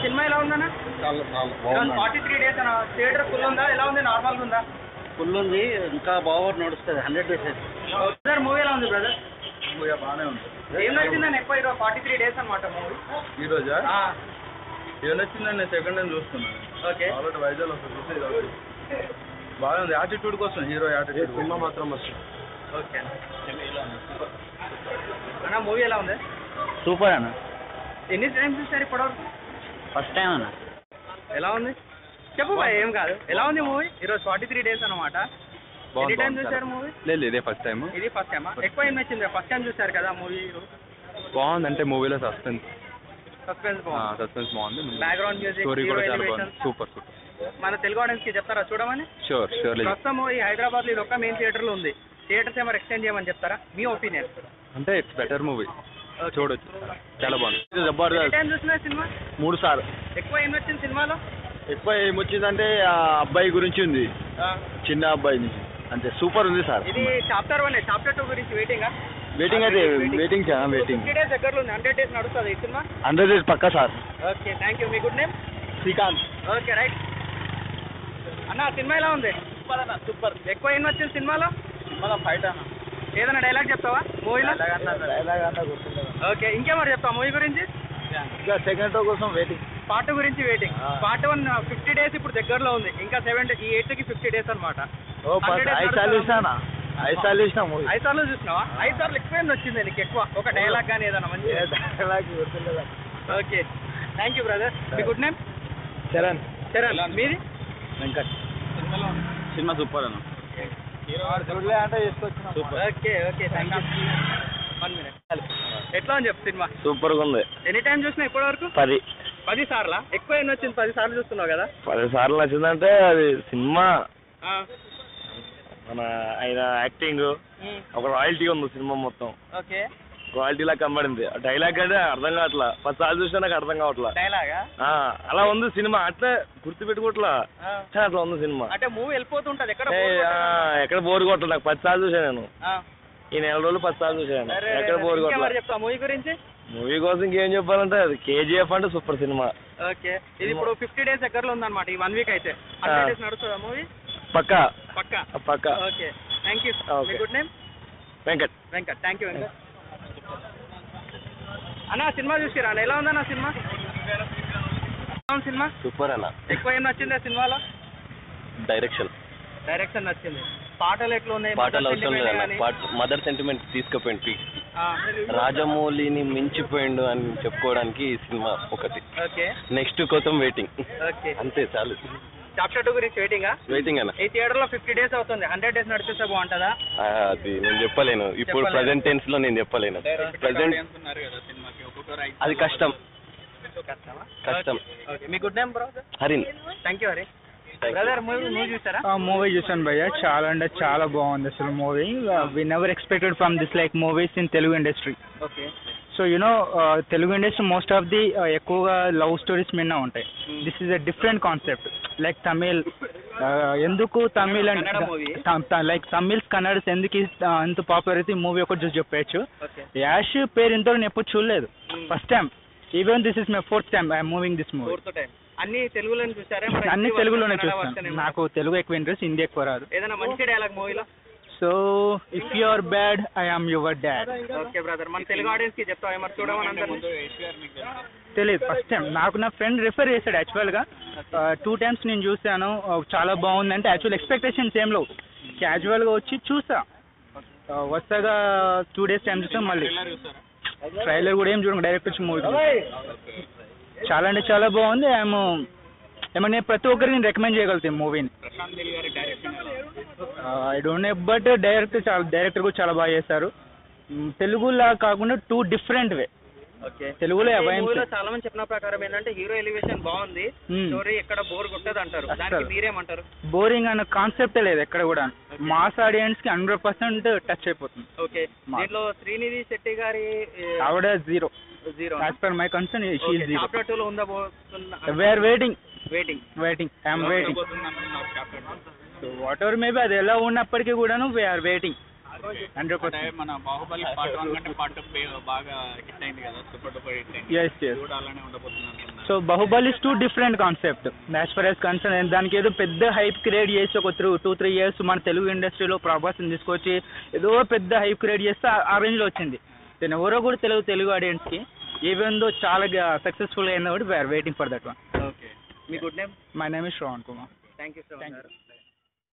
Cinema ఎలా ఉందన్న? చాలా చాలా బాగుంది. 43 days అన్న. థియేటర్ ఫుల్ ఉందా? ఎలా ఉంది? నార్మల్గా ఉందా? ఫుల్ ఉంది, ఇంకా బాగా నడుస్తుంది. 100 days బ్రదర్ మూవీ ఎలా ఉంది బ్రదర్? బాగానే ఉంది. ఏం నచ్చిందని ఎక్కువ ఈరోజు 43 days అనమాట మూవీ. ఈ రోజా ఏం నచ్చిందని నేను సెకండ్ టైం చూస్తున్నాను. ఓకే. ఆల్రెడీ వైజాగ్ చూసి బాగుంది. యాటిట్యూడ్ కోసం హీరో యాటిట్యూడ్ సినిమా మాత్రం వస్తుంది. ఓకే అన్న మూవీ ఎలా ఉంది? సూపర్ అన్న. ఎన్ని టైమ్స్ చూసారు ఇప్పటివరకు? ఫస్ట్ టైం అన్న. ఎలా ఉంది చెప్పు బాయ్, ఏం కాదు. ఎలా ఉంది మూవీ? ఈరోజు 43 days అనమాట. ఎన్ని టైం చూసారు మూవీ? లేదు ఇదే ఫస్ట్ టైం. ఇది ఫస్ట్ టైమా? ఎక్కువ ఏం నచ్చింది? ఫస్ట్ టైం చూసారు కదా మూవీ. బాగుంది, అంటే మూవీలో సస్పెన్స్ బాగుంది. బ్యాక్గ్రౌండ్ మ్యూజిక్, స్టోరీ హీరో కూడా చాలా ఎలివేషన్ బాగుంది. సూపర్. మన తెలుగు ఆడియన్స్ కి చెప్తారా చూడమని? షూర్ ప్రస్తుతం ఈ హైదరాబాద్ లో ఇది ఒక్క మెయిన్ థియేటర్ లో ఉంది. థియేటర్స్ ఏమైనా ఎక్స్టెండ్ చేయమని చెప్తారా? మీ ఒపీనియన్. అంటే ఇట్స్ బెటర్ మూవీ, చూడొచ్చు, చాలా బాగుంది. టైం చూసిన సినిమా? 3 సార్లు. ఎక్కువ ఏం వచ్చింది సినిమాలో? ఎక్కువ ఏమొచ్చిందంటే ఆ అబ్బాయి గురించి ఉంది, చిన్న అబ్బాయి నుంచి. అంతే, సూపర్ ఉంది సార్. ఇది చాప్టర్ 1, చాప్టర్ 2 గురించి వెయిటింగ్ అయితే వెయిటింగ్ 50 days దగ్గరలో ఉంది. 100 days నడుస్తుంది ఈ సినిమా. 100 days పక్కా సార్. Okay, thank you. మీ good name? Srikanth. Okay, right. అన్న సినిమా ఎలా ఉంది? సూపర్ అన్న, సూపర్. ఎక్కువ ఏం వచ్చింది సినిమాలో? సినిమాలో ఫైట్ అన్న. ఏదైనా డైలాగ్ చెప్తావా మూవీలో? డైలాగ్ అన్న గుర్తుంది. ఓకే, ఇంకేమన్నా చెప్తావా మూవీ గురించి? ఇంకా సెకండ్ షో కోసం వెయిటింగ్. పార్ట్ 2 గురించి వెయిటింగ్. పార్ట్ 1 50 days ఇప్పుడు దగ్గరలో ఉంది. ఇంకా 7 ఈ 8కి 50 days అనమాట. 5 సార్లు చూసినా. 5 సార్లు చూసినా మూవీ. 5 సార్లు చూసినావా? 5 సార్లు ఎక్కువ ఏం వచ్చింది నీకు? ఎక్కువ ఒక డైలాగ్ కానీ ఏదైనా మంచి డైలాగ్ గుర్తులేదా? Okay, thank you brother. మీ గుడ్ నేమ్? చరణ్. మీది? వెంకట్. సినిమా సూపర్ అన్న. అంటే చేసుకొచ్చిన. Okay, thank you. 1 minute. ఎట్లా అని చెప్పు సినిమా? సూపర్గా ఉంది. ఎన్ని టైం చూసినా ఇప్పటి వరకు? 10 సార్లా? ఎక్కువ ఏం వచ్చింది? 10 సార్లు చూస్తున్నావు కదా. 10 సార్లు నచ్చిందంటే అది సినిమా, మన ఆయన యాక్టింగ్, ఒక రాయల్టీ ఉంది సినిమా మొత్తం. ఓకే, క్వాలిటీలా కనబడింది. డైలాగ్ అంటే అర్థం కావట్లా. 10 సార్లు చూసినా నాకు అర్థం కావట్లా. డైలాగా అలా ఉంది సినిమా. అట్లా గుర్తు పెట్టుకోవట్లా, అట్లా ఉంది సినిమా. అంటే మూవీ వెళ్ళిపోతుంటది. ఎక్కడ బోర్ కొట్టలేదు. నాకు 10 సార్లు చూసాను నేను. ఈ 4 రోజులు 10 సార్లు చూసాను. ఎక్కడ బోర్ కొట్టలేదు. చెప్తా మూవీ గురించి. మూవీ కోసం ఇంకేం చెప్పాలంటే అది KGF అంటే సూపర్ సినిమా. ఓకే, ఇది ఇప్పుడు 50 days దగ్గరలో ఉందన్నమాట. ఈ 1 week అయితే 100 days నడుస్తుందా మూవీ? పక్కా. Okay, thank you. మీ good name? Venkat. Thank you Venkat. అన్న సినిమా చూసిరా? ఎలా ఉందన్న సినిమా? సినిమా సూపర్ అన్న. ఎక్కువ ఏం నచ్చింది సినిమాలో? డైరెక్షన్ నచ్చింది. పాటలు ఎట్లా ఉన్నాయి? పాటలు అవసరం లేదన్న. Mother sentiment తీసుకుపోయింది. రాజమౌళిని మించిపోయిండు అని చెప్పుకోవడానికి ఈ సినిమా ఒకటి. ఓకే, నెక్స్ట్ కోసం వెయిటింగ్. ఓకే, అంతే చాలు. చాప్టర్ 2 గురించి వెయిటింగ్ అన్న. ఈ థియేటర్ లో 50 days అవుతుంది. 100 days నడిపిస్తే బాగుంటుందా? అది నేను చెప్పలేను ఇప్పుడు. ప్రెసెంట్ టెన్స్ లో నేను చెప్పలేను. ప్రెసెంట్ అది కష్టం. మీ good name bro? Harin. Thank you Hari. Brother movie చూసారా? మూవీ చూసాను భయ్య. చాలా అంటే చాలా బాగుంది అసలు movie. We never expected from this like movies in Telugu industry. Okay, so Telugu industry most of the ఎక్కువగా లవ్ స్టోరీస్ మీద ఉంటాయి. This is a different concept. Like Tamil, ఎందుకు తమిళ్ అంటే లైక్ తమిళ్ కన్నడస్ ఎందుకు అంత పాపులర్ అయితే మూవీ ఒకటి చూసి చెప్పచ్చు. యాష్ పేరు ఇంతలో నేను ఎప్పుడు చూడలేదు. First time. Even this is my 4th time I'm moving this movie. అన్ని తెలుగులోనే చూసారా? అన్ని తెలుగులోనే చూస్తాను. నాకు తెలుగు ఎక్కువ ఇంట్రెస్ట్, హిందీ ఎక్కువ రాదు. ఏదైనా మంచి డైలాగ్ మూవీలో? So if you are bad I am your dad. Okay brother, మన తెలుగు ఆడియన్స్ కి చెప్తావా మరి చూడమని? అందరూ తెలియదు. ఫస్ట్ టైం నాకు నా ఫ్రెండ్ రిఫర్ చేశాడు. యాక్చువల్గా 2 times నేను చూసాను. చాలా బాగుంది అంటే యాక్చువల్ ఎక్స్పెక్టేషన్స్ ఏం లేవు. క్యాజువల్గా వచ్చి చూసా. వస్తాగా 2 days టైం చూసాం. మళ్ళీ ట్రైలర్ కూడా ఏం చూడండి, డైరెక్ట్ వచ్చి మూవీ. చాలా అంటే చాలా బాగుంది. ఏమన్నా ప్రతి ఒక్కరికి నేను రికమెండ్ చేయగలుగుతాను మూవీని. I don't know, but director కూడా చాలా బాగా చేశారు. తెలుగులా కాకుండా 2 different వే. ఓకే, తెలుగులో చాలా మంది చెప్పిన ప్రకారం ఏంటంటే హీరో ఎలివేషన్ బాగుంది, స్టోరీ ఎక్కడ బోర్ కొట్టదు అంటారు. దానికి మీరేమంటారు? బోరింగ్ అన్న కాన్సెప్టే లేదు ఎక్కడ కూడా. మాస్ ఆడియన్స్ కి 100% టచ్ అయిపోతుంది. ఓకే, దీంట్లో శ్రీనిధి శెట్టి గారి ఆవిడ zero. As per my concern she is zero. Chapter 2 లో ఉందా? We are waiting. I am waiting. So whatever maybe అది ఎలా ఉన్నప్పటికీ కూడాను వి ఆర్ వెయిటింగ్ 100%. మన బాహుబలి పార్ట్ 1 కంటే పార్ట్ 2 బాగా హిట్ అయింది కదా, సూపర్ డూపర్ హిట్ అయింది. yes చూడాలనే ఉండబోతుంది అనుకున్నా. So Baahubali 2 different concept as for as concern. దానికి ఏదో పెద్ద హైప్ క్రియేట్ చేసి ఒక 2-3 years మన తెలుగు ఇండస్ట్రీలో ప్రభాస్ని తీసుకొచ్చి ఏదో పెద్ద హైప్ క్రియేట్ చేస్తే ఆ రేంజ్లో వచ్చింది. నేను ఎవరో కూడా తెలుగు ఆడియన్స్కి ఈవెన్ దో చాలా సక్సెస్ఫుల్ అయింది కూడా we are waiting for that one. Okay, మీ good name? My name is Shravan Kumar. Thank you so much.